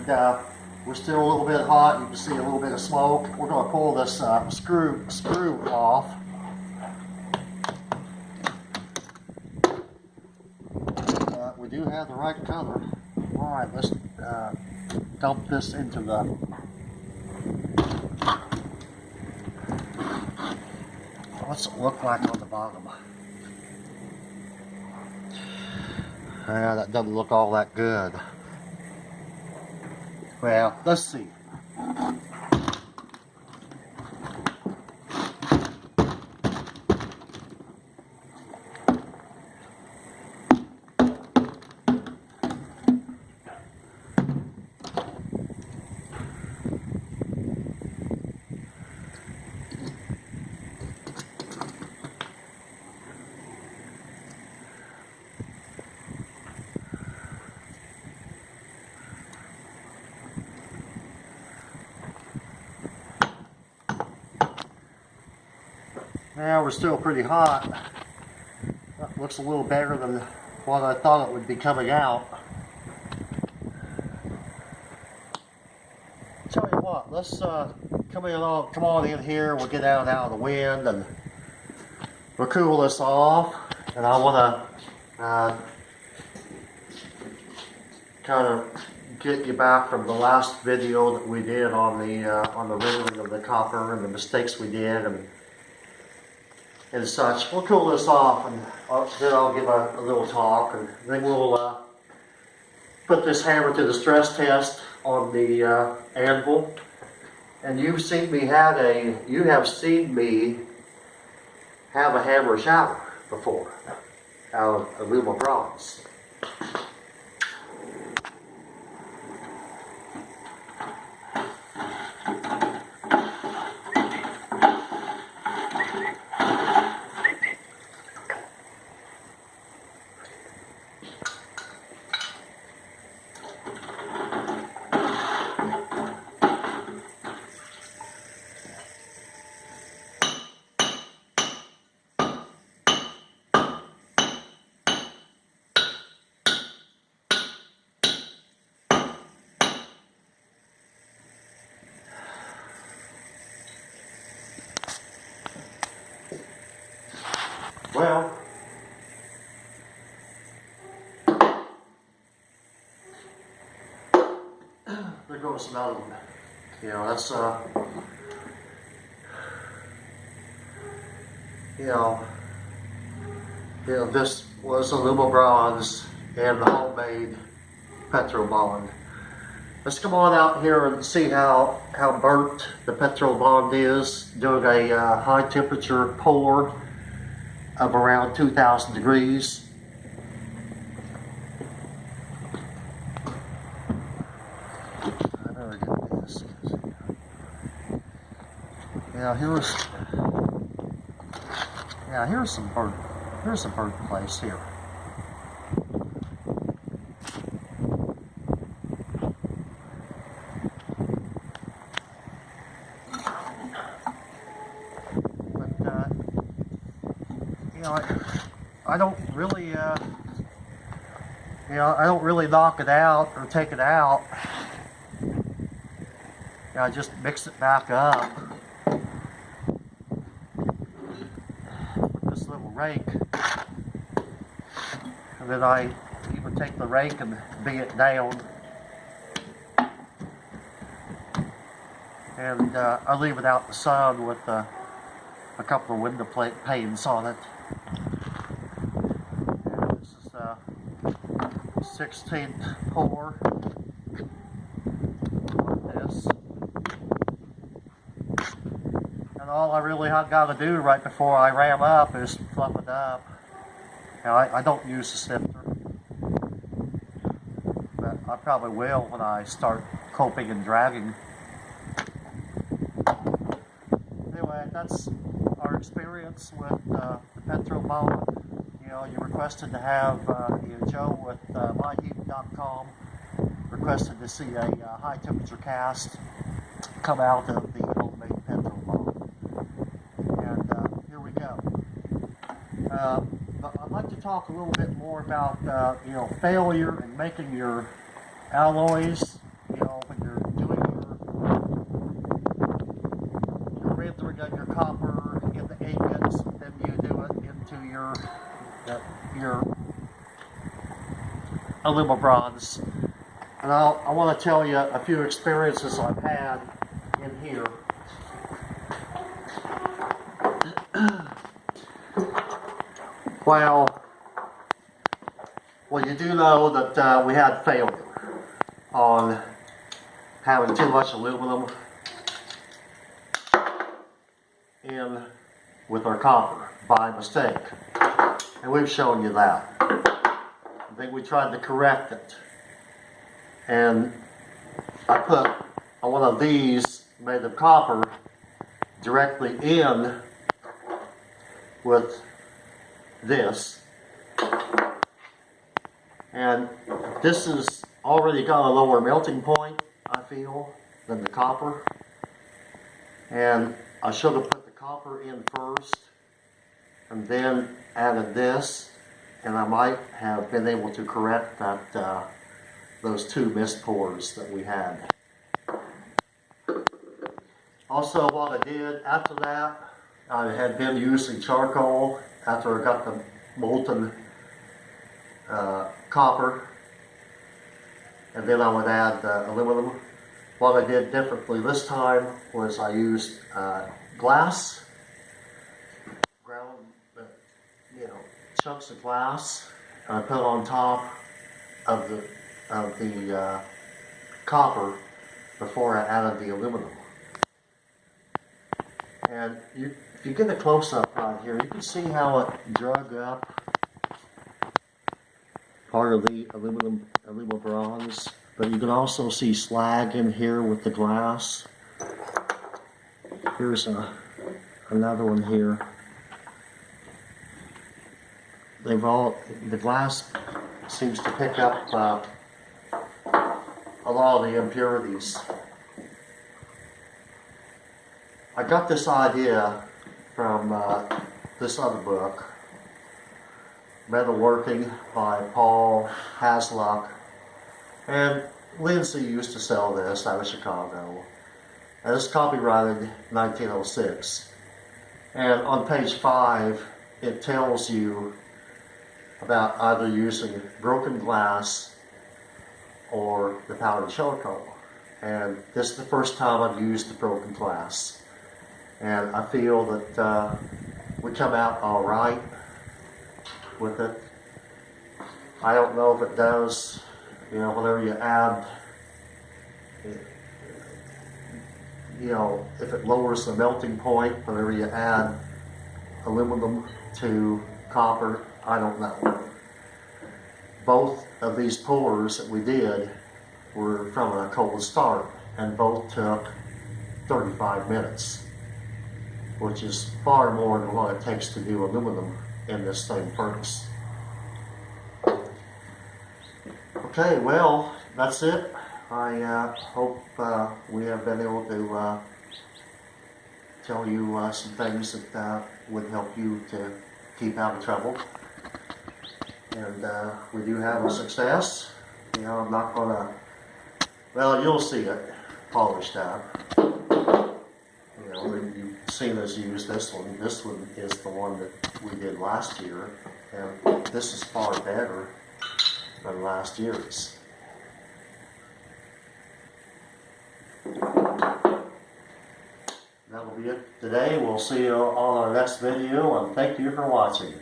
and we're still a little bit hot. You can see a little bit of smoke. We're going to pull this screw off. We do have the right color. Alright, let's dump this into the what's it look like on the bottom? Yeah, that doesn't look all that good. Well, let's see. Now we're still pretty hot. That looks a little better than what I thought it would be coming out. Tell you what, let's come on in here. We'll get out of the wind and we'll cool this off. And I want to kind of get you back from the last video that we did on the rendering of the copper and the mistakes we did and such. We'll cool this off, and then I'll give a little talk, and then we'll put this hammer to the stress test on the anvil. And you have seen me have a hammer shower before out of aluminum bronze. Well, there goes another one. You know, that's this was aluminum bronze and the homemade Petrobond. Let's come on out here and see how burnt the Petrobond is doing a high temperature pour of around 2,000 degrees. I better get this. Here's some burnt place here. I don't really, I don't really knock it out or take it out. I just mix it back up with this little rake, and then I even take the rake and bring it down, and I leave it out in the sun with a couple of window panes on it. 16th pour on this, and all I really got to do right before I ram up is fluff it up. Now I don't use a sifter, but I probably will when I start coping and dragging. Anyway, that's our experience with the Petrobond. You requested to have Joe with myheat.com requested to see a high temperature cast come out of the homemade Petrobond, and here we go. But I'd like to talk a little bit more about failure in making your alloys. copper in the ingots, then you do it into your aluminum bronze. And I want to tell you a few experiences I've had in here. Well, you do know that we had failure on having too much aluminum in with our copper by mistake. And we've shown you that. I think we tried to correct it. And I put one of these made of copper directly in with this. And this has already got a lower melting point, I feel, than the copper. And I should have put the copper in first and then added this, and I might have been able to correct that those two mist pours that we had. Also, what I did after that, I had been using charcoal after I got the molten copper, and then I would add aluminum. What I did differently this time was I used glass, ground, chunks of glass, and I put on top of the copper before I added the aluminum. And if you get a close-up right here, you can see how it drug up part of the aluminum bronze, but you can also see slag in here with the glass. Here's another one here. The glass seems to pick up a lot of the impurities. I got this idea from this other book, Metalworking by Paul Hasluck. And Lindsay used to sell this out of Chicago. And it's copyrighted 1906. And on page 5, it tells you about either using broken glass or the powdered charcoal. And this is the first time I've used the broken glass. And I feel that we come out all right with it. I don't know if it does, whenever you add, if it lowers the melting point, whenever you add aluminum to copper, I don't know. Both of these pours that we did were from a cold start, and both took 35 minutes, which is far more than what it takes to do aluminum in this same furnace. Okay, well, that's it. I hope we have been able to tell you some things that would help you to keep out of trouble. And we do have a success. I'm not gonna, well, you'll see it polished out. You've seen us use this one. This one is the one that we did last year, and this is far better than last year's. That'll be it today. We'll see you on our next video, and thank you for watching.